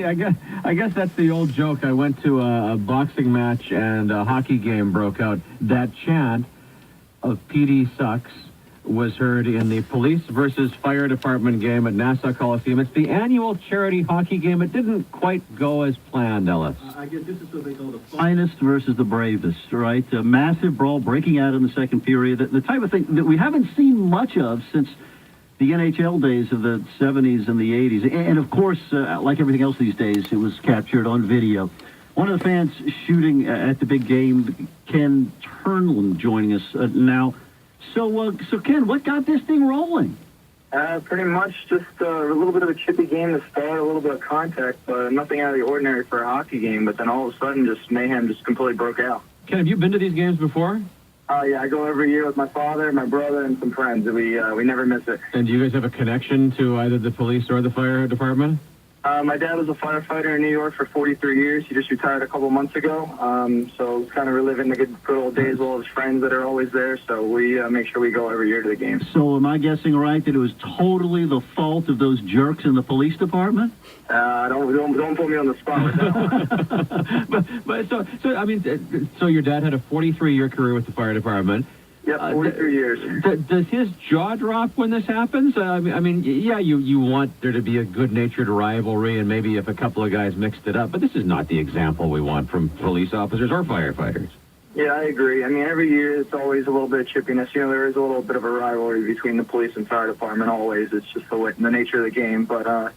I guess that's the old joke. I went to a boxing match and a hockey game broke out. That chant of PD sucks was heard in the police versus fire department game at Nassau Coliseum. It's the annual charity hockey game. It didn't quite go as planned, Ellis. I guess this is what they call the finest versus the bravest, right? A massive brawl breaking out in the second period. The type of thing that we haven't seen much of since the NHL days of the 70s and the 80s. And of course, like everything else these days, it was captured on video. One of the fans shooting at the big game, Ken Turnland, joining us now. So Ken, what got this thing rolling? Pretty much just a little bit of a chippy game to start, a little bit of contact, but nothing out of the ordinary for a hockey game. But then all of a sudden, just mayhem just completely broke out. Ken, have you been to these games before? Yeah, I go every year with my father, my brother, and some friends. We never miss it. And do you guys have a connection to either the police or the fire department? My dad was a firefighter in New York for 43 years. He just retired a couple months ago. So kind of reliving the good old days with all his friends that are always there. So we make sure we go every year to the game. So am I guessing right that it was totally the fault of those jerks in the police department? Don't put me on the spot with that one. but I mean, so your dad had a 43-year career with the fire department. Yep, 43 years. Does his jaw drop when this happens? I mean, yeah, you want there to be a good-natured rivalry, and maybe if a couple of guys mixed it up, but this is not the example we want from police officers or firefighters. Yeah, I agree. I mean, every year it's always a little bit of chippiness. You know, there is a little bit of a rivalry between the police and fire department always. It's just the nature of the game. But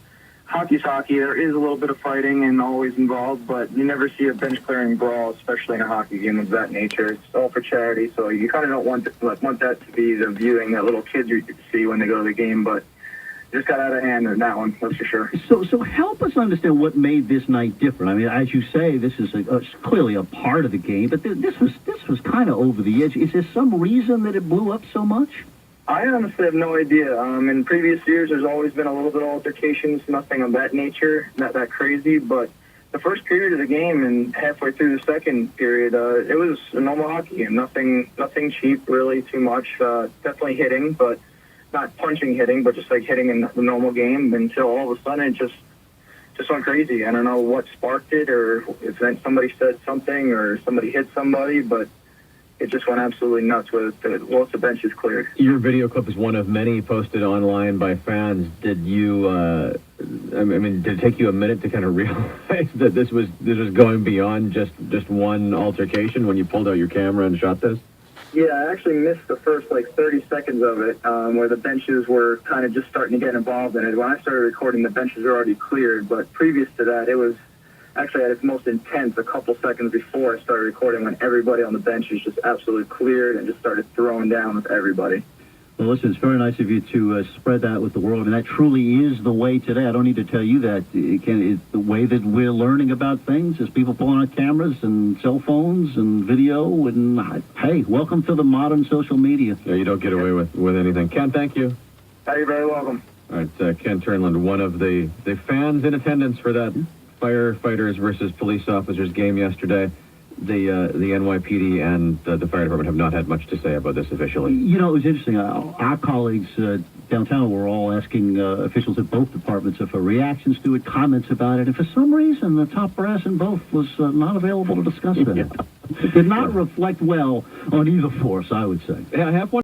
hockey's hockey. There is a little bit of fighting and always involved, but you never see a bench-clearing brawl, especially in a hockey game of that nature. It's all for charity, so you kind of don't want that to be the viewing that little kids see when they go to the game, but it just got out of hand in that one, that's for sure. So help us understand what made this night different. I mean, as you say, this is clearly a part of the game, but this was kind of over the edge. Is there some reason that it blew up so much? I honestly have no idea. In previous years, there's always been a little bit of altercations, nothing of that nature, not that crazy, but the first period of the game and halfway through the second period, it was a normal hockey game. Nothing cheap, really, too much. Definitely hitting, but not punching hitting, but just like hitting in the normal game until all of a sudden it just went crazy. I don't know what sparked it or if then somebody said something or somebody hit somebody, but it just went absolutely nuts with once the bench is cleared. Your video clip is one of many posted online by fans. Did you, I mean, did it take you a minute to kind of realize that this was going beyond just one altercation when you pulled out your camera and shot this? Yeah, I actually missed the first 30 seconds of it, where the benches were kind of just starting to get involved in it. When I started recording, the benches were already cleared, but previous to that, it was actually at its most intense a couple seconds before I started recording, when everybody on the bench is just absolutely cleared and just started throwing down with everybody. Well, listen, it's very nice of you to spread that with the world. I mean, that truly is the way today. I don't need to tell you that. It's the way that we're learning about things is people pulling out cameras and cell phones and video. And, hey, welcome to the modern social media. Yeah, you don't get away with anything. Ken, thank you. You're very welcome. All right, Ken Turnland, one of the fans in attendance for that firefighters versus police officers game yesterday. The NYPD and the fire department have not had much to say about this officially. You know, it was interesting. Our colleagues downtown were all asking officials at both departments for reactions to it, comments about it, and for some reason the top brass in both was not available to discuss that. It did not reflect well on either force, I would say. I have one.